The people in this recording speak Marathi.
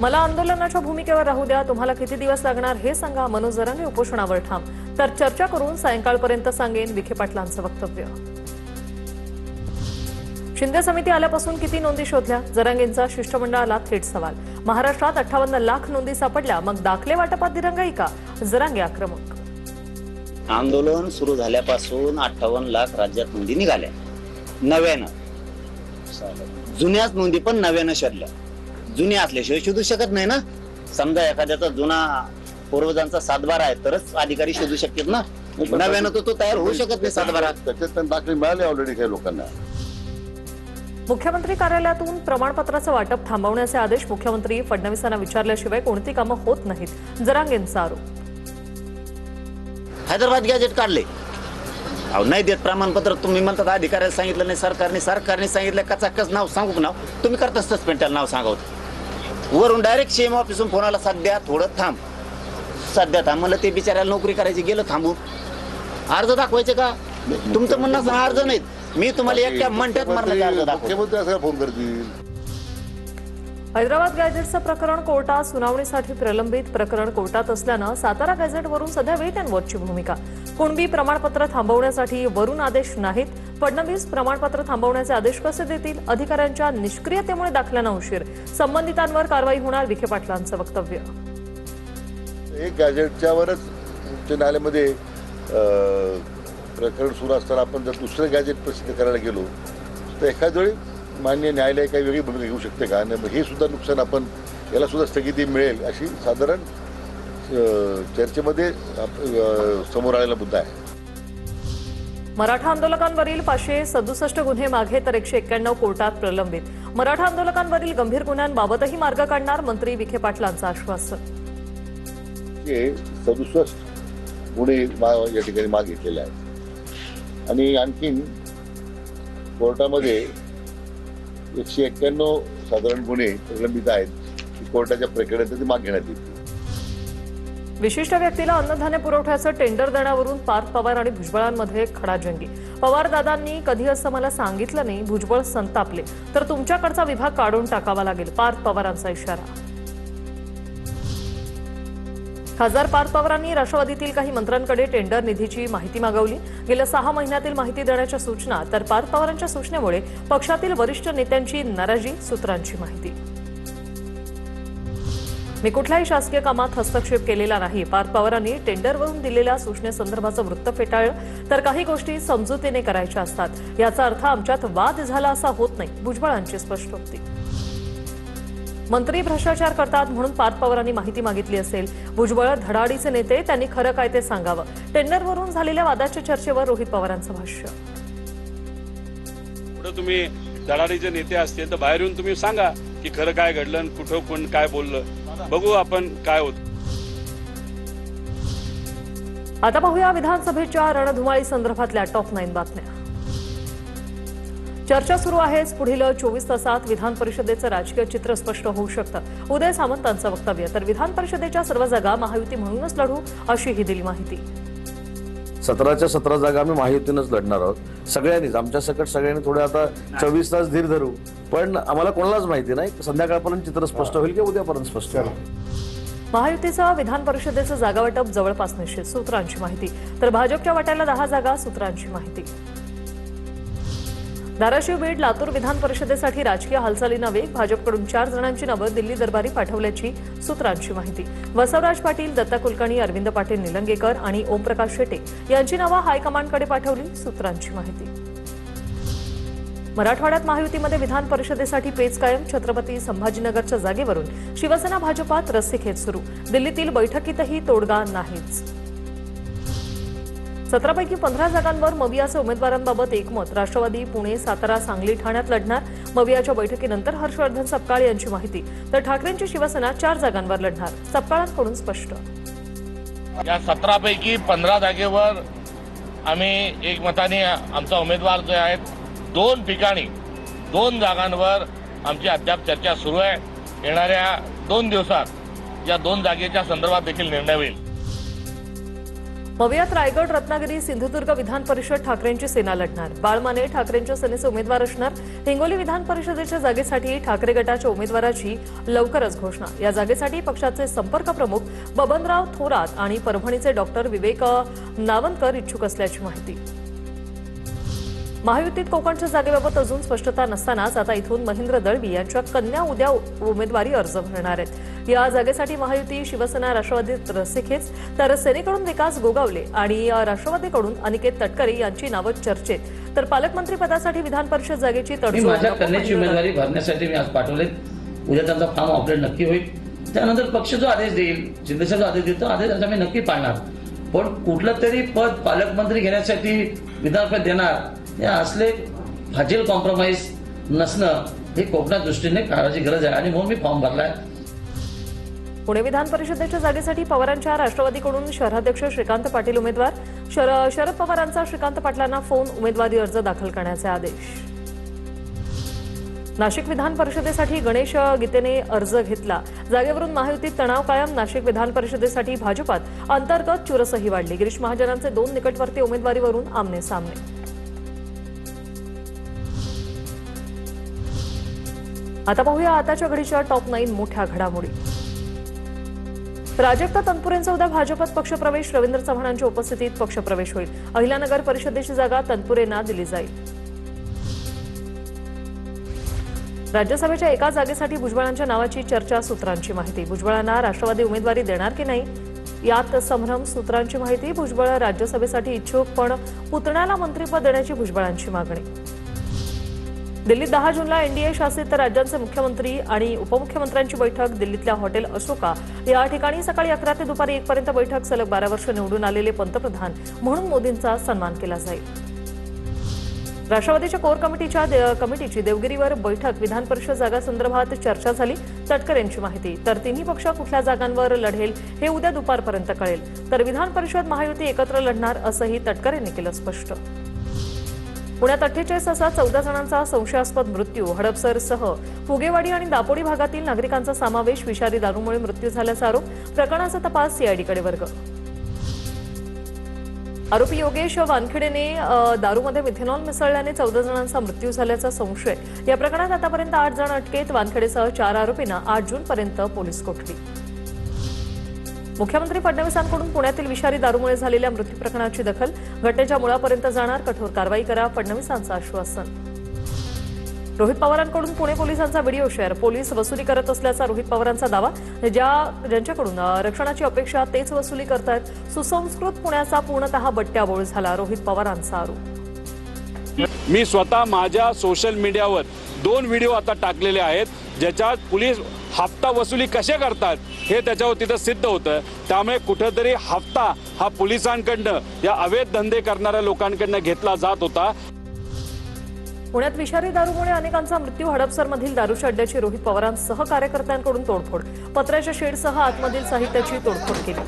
मला आंदोलनाच्या भूमिकेवर राहू द्या, तुम्हाला किती दिवस लागणार हे सांगा, मनोज जरांगे उपोषणावर ठाम. तर चर्चा करून सायंकाळपर्यंत सांगेन, विखे पाटलांचं वक्तव्य. शिंदे समिती आल्यापासून किती नोंदी शोधल्या? जरांगेंचा शिष्टमंडळाला थेट सवाल. महाराष्ट्रात 58 लाख नोंदी सापडल्या, मग दाखले वाटपात दिरंगाई का? जरांगे आक्रमक. आंदोलन सुरू झाल्यापासून 58 लाख राज्यात नोंदी निघाल्या नव्यानं. जुन्याच नोंदी पण नव्यानं शोधल्या. जुन्या असल्याशिवाय शोधू शकत नाही ना. समजा एखाद्याचा जुना पूर्वजांचा सातबारा आहे तरच अधिकारी शोधू शकतात ना. नव्यानं तो तयार होऊ शकत नाही सातबारा. त्याच्यात दाखले मिळाले ऑलरेडी काही लोकांना. मुख्यमंत्री कार्यालयातून प्रमाणपत्राचं वाटप थांबवण्याचे आदेश मुख्यमंत्री फडणवीसांना विचारल्याशिवाय कोणती कामं होत नाहीत. जरांगेंचा आरोप. हैदराबाद गॅजेट काढले, अहो नाही देत प्रमाणपत्र. तुम्ही म्हणतात अधिकाऱ्याला सांगितलं नाही, सरकारने सांगितलं. कचाकच नाव सांगू नाव तुम्ही करता सस्पेंड, त्याला नाव सांगवत वरून डायरेक्ट सीएम ऑफिसून फोन आला, सध्या थोडं थांब. सध्या थांब म्हणलं, ते बिचाऱ्याला नोकरी करायची, गेलं थांबून. अर्ज दाखवायचे का? तुमचं म्हणणं असं अर्ज नाहीत. मी तुम्हाला एकट्या मिनिटात मारलं अर्ज दाखवतो. फोन करतील. हैदराबाद गॅजेटचं प्रकरण कोर्टात सुनावणीसाठी प्रलंबित. प्रकरण कोर्टात असल्यानं सातारा गॅजेटवरून सध्या वेट अँड वॉचची भूमिका. कुणबी प्रमाणपत्र थांबवण्यासाठी वरून आदेश नाहीत. फडणवीस प्रमाणपत्र थांबवण्याचे आदेश कसे देतील? अधिकाऱ्यांच्या निष्क्रियतेमुळे दाखल्यांना उशीर. संबंधितांवर कारवाई होणार, विखे पाटलांचं वक्तव्य. एक गॅजेटच्यावरच उच्च न्यायालयामध्ये प्रकरण सुरू असताना आपण जर दुसरं गॅजेट प्रसिद्ध करायला गेलो तर एखाद्या वेळी मान्य न्यायालय काही वेगळी भूमिका घेऊ शकते का? आणि हे सुद्धा नुकसान, आपण याला सुद्धा स्थगिती मिळेल अशी साधारण चर्चेमध्ये समोर आलेला मुद्दा आहे. मराठा आंदोलकांवरील 567 गुन्हे मागे तर 191 कोर्टात प्रलंबित. मराठा आंदोलकांवरील गंभीर गुन्ह्यांबाबतही मार्ग काढणार, मंत्री विखे पाटलांचं आश्वासन. 67 गुन्हे या ठिकाणी मागितलेले आहेत आणि आणखीन कोर्टामध्ये 191 साधारण गुन्हे प्रलंबित आहेत. कोर्टाच्या प्रक्रियेत माग घेण्यात येतील. विशिष्ट व्यक्तीला अन्नधान्य पुरवठ्याचं टेंडर देण्यावरून पार्थ पवार आणि भुजबळांमध्ये खडाजंगी. पवार दादांनी कधी असं मला सांगितलं नाही. भुजबळ संतापले तर तुमच्याकडचा विभाग काढून टाकावा लागेल, पार्थ पवारांचा इशारा. खासदार पार्थ पवारांनी राष्ट्रवादीतील काही मंत्र्यांकडे टेंडर निधीची माहिती मागवली. गेल्या 6 महिन्यातील माहिती देण्याच्या सूचना. तर पार्थ पवारांच्या सूचनेमुळे पक्षातील वरिष्ठ नेत्यांची नाराजी, सूत्रांची माहिती. मी कुठल्याही शासकीय कामात हस्तक्षेप केलेला नाही. पार्थ पवारांनी टेंडरवरून दिलेल्या सूचनेसंदर्भाचं वृत्त फेटाळलं. तर काही गोष्टी समजुतीने करायच्या असतात, याचा अर्थ आमच्यात वाद झाला असा होत नाही, भुजबळांची स्पष्टोक्ती. मंत्री भ्रष्टाचार करतात म्हणून पार्थ पवारांनी माहिती मागितली असेल. भुजबळ धडाडीचे नेते, त्यांनी खरं काय ते सांगावं. टेंडरवरून झालेल्या वादाच्या चर्चेवर रोहित पवारांचं भाष्य. पुढे तुम्ही धडाडीचे नेते असतील तर बाहेर येऊन तुम्ही सांगा की खरं काय घडलं आणि कुठं कोण काय बोललं, बघू आपण काय होत. आता पाहूया विधानसभेच्या रणधुमाळी संदर्भातल्या टॉप 9 बातम्या. चर्चा सुरू आहेच. पुढील 24 तासात विधान परिषदेचं राजकीय चित्र स्पष्ट होऊ शकतं. उदय सामंतांचं वक्तव्य. तर विधान परिषदेच्या सर्व जागा महायुती म्हणूनच लढू, अशी ही दिली माहिती. 17च्या 17 जागा आम्ही महायुतीनंच लढणार आहोत. सगळ्यांनीच आमच्या सकट सगळ्यांनी थोडे आता 24 तास धीर धरू. पण आम्हाला कोणालाच माहिती नाही, संध्याकाळपर्यंत चित्र स्पष्ट होईल की उद्यापर्यंत स्पष्ट होईल. महायुतीचं विधान परिषदेचं जागावाटप जवळपास निश्चित, सूत्रांची माहिती. तर भाजपच्या वाट्याला 10 जागा, सूत्रांची माहिती. धाराशिव, बीड, लातूर विधान परिषदेसाठी राजकीय हालचालींना वेग. भाजपकडून 4 जणांची नावं दिल्ली दरबारी पाठवल्याची, सूत्रांची माहिती. बसवराज पाटील, दत्ता कुलकर्णी, अरविंद पाटील निलंगेकर आणि ओमप्रकाश शेटे यांची नावं हायकमांडकडे पाठवली, सूत्रांची माहिती. मराठवाड्यात महायुतीमध्ये विधान परिषदेसाठी पेच कायम. छत्रपती संभाजीनगरच्या जागेवरून शिवसेना भाजपात रस्सीखेच सुरू. दिल्लीतील बैठकीतही तोडगा नाहीच. 17 पैकी 15 जागांवर मवियाचे उमेदवारांबाबत एकमत. राष्ट्रवादी पुणे, सातारा, सांगली, ठाण्यात लढणार. मवियाच्या बैठकीनंतर हर्षवर्धन सपकाळ यांची माहिती. तर ठाकरेंची शिवसेना 4 जागांवर लढणार, सपकाळांकडून स्पष्ट. या 17 पैकी 15 जागेवर आम्ही एकमताने आमचा उमेदवार जो आहे, 2 ठिकाणी 2 जागांवर आमची अद्याप चर्चा सुरू आहे. येणाऱ्या 2 दिवसात या 2 जागेच्या संदर्भात देखील निर्णय होईल. मवियात रायगड, रत्नागिरी, सिंधुदुर्ग विधान परिषद ठाकरेंची सेना लढणार. बाळमाने ठाकरेंच्या सेनेचे उमेदवार असणार. हिंगोली विधान परिषदेच्या जागेसाठी ठाकरे गटाच्या उमेदवाराची लवकरच घोषणा. या जागेसाठी पक्षाचे संपर्क प्रमुख बबनराव थोरात आणि परभणीचे डॉक्टर विवेक नावनकर इच्छुक असल्याची माहिती. महायुतीत कोकणच्या जागेबाबत अजून स्पष्टता नसतानाच आता इथून महेंद्र दळवी यांच्या कन्या उद्या उमेदवारी अर्ज भरणार आहेत. या जागेसाठी महायुती, शिवसेना, राष्ट्रवादीत रस्सीखेच, तर सेनेकडून विकास गोगावले आणि राष्ट्रवादीकडून अनिकेत तटकरे यांची नावं चर्चेत. तर पालकमंत्री पदासाठी विधान परिषद जागेची मी तडजोड माझ्या कन्याची उमेदवारी भरण्यासाठी मी आज पाठवले. उद्या त्यांचा फॉर्म ऑपरेट नक्की होईल. त्यानंतर पक्ष जो आदेश देईल, शिंदेसाहेब जो आदेश देईल, तो आदेश आता मी नक्की पाळणार. पण कुठलं तरी पद पालकमंत्री घेण्यासाठी विधानसभेत देणार हे असले फाजील कॉम्प्रोमाइज नसणं हे कोकणा दृष्टीने काळाची गरज आहे आणि म्हणून मी फॉर्म भरलाय. पुणे विधान परिषदेच्या जागेसाठी पवारांच्या राष्ट्रवादीकडून शहराध्यक्ष श्रीकांत पाटील उमेदवार. शरद पवारांचा श्रीकांत पाटलांना फोन, उमेदवारी अर्ज दाखल करण्याचे आदेश. नाशिक विधान परिषदेसाठी गणेश गीतेने अर्ज घेतला. जागेवरून महायुतीत तणाव कायम. नाशिक विधान परिषदेसाठी भाजपात अंतर्गत चुरसही वाढली. गिरीश महाजनांचे 2 निकटवर्ती उमेदवारीवरून आमने सामने. आता पाहूया आताच्या घडीच्या टॉप 9 मोठ्या घडामोडी. प्राजक्ता तनपुरेंचा उद्या भाजपात पक्षप्रवेश. रवींद्र चव्हाणांच्या उपस्थितीत पक्षप्रवेश होईल. अहिल्यानगर परिषदेची जागा तनपुरेंना दिली जाईल. राज्यसभेच्या एका जागेसाठी भुजबळांच्या नावाची चर्चा, सूत्रांची माहिती. भुजबळांना राष्ट्रवादी उमेदवारी देणार की नाही यात संभ्रम, सूत्रांची माहिती. भुजबळ राज्यसभेसाठी इच्छुक, पण पुतण्याला मंत्रिपद देण्याची भुजबळांची मागणी. दिल्लीत 10 जूनला एनडीए शासित राज्यांचे मुख्यमंत्री आणि उपमुख्यमंत्र्यांची बैठक. दिल्लीतल्या हॉटेल अशोका या ठिकाणी सकाळी 11 ते दुपारी 1 पर्यंत बैठक. सलग 12 वर्ष निवडून आलेले पंतप्रधान म्हणून मोदींचा सन्मान केला जाईल. राष्ट्रवादीच्या कोर कमिटीची देवगिरीवर बैठक. विधान परिषद जागांसंदर्भात चर्चा झाली. तटकरे यांची माहिती. तर तिन्ही पक्ष कुठल्या जागांवर लढेल हे उद्या दुपारपर्यंत कळेल. तर विधान परिषद महायुती एकत्र लढणार असंही तटकरेंनी केलं स्पष्ट. पुण्यात 48 असा 14 जणांचा संशयास्पद मृत्यू. हडपसरसह फुगेवाडी आणि दापोडी भागातील नागरिकांचा समावेश. विषारी दारूमुळे मृत्यू झाल्याचा आरोप. प्रकरणाचा तपास सीआयडीकडे वर्ग. आरोपी योगेश वानखेडेने दारूमध्ये मिथेनॉल मिसळल्याने 14 जणांचा मृत्यू झाल्याचा संशय. या प्रकरणात आतापर्यंत 8 जण अटकेत. वानखेडेसह 4 आरोपींना 8 जूनपर्यंत पोलीस कोठडी. मुख्यमंत्री फडणवीसांकडून पुण्यातील विषारी दारूमुळे झालेल्या मृत्यू प्रकरणाची दखल. घटनेच्या मुळापर्यंत जाणार. कठोर कारवाई करा, फडणवीसांचं आश्वासन. रोहित पवारांकडून पुणे पोलिसांचा व्हिडिओ शेअर. पोलीस वसुली करत असल्याचा रोहित पवारांचा दावा. ज्यांच्याकडून रक्षणाची अपेक्षा तेच वसुली करतायत. सुसंस्कृत पुण्याचा पूर्णतः बट्ट्याबोळ झाला, रोहित पवारांचा आरोप. मी स्वतः माझ्या सोशल मीडियावर 2 व्हिडिओ आता टाकलेले आहेत, ज्याच्यात पोलीस हप्ता वसुली कसे करतात हे त्याच्यावर तिथं सिद्ध होतं. त्यामुळे कुठेतरी हप्ता हा पोलिसांकडनं या अवैध धंदे करणाऱ्या लोकांकडनं घेतला जात होता. पुण्यात विषारी दारूमुळे अनेकांचा मृत्यू. हडपसरमधील दारूच्या अड्ड्याची रोहित पवारांसह कार्यकर्त्यांकडून तोडफोड. पत्र्याच्या शेडसह आतमधील साहित्याची तोडफोड केली.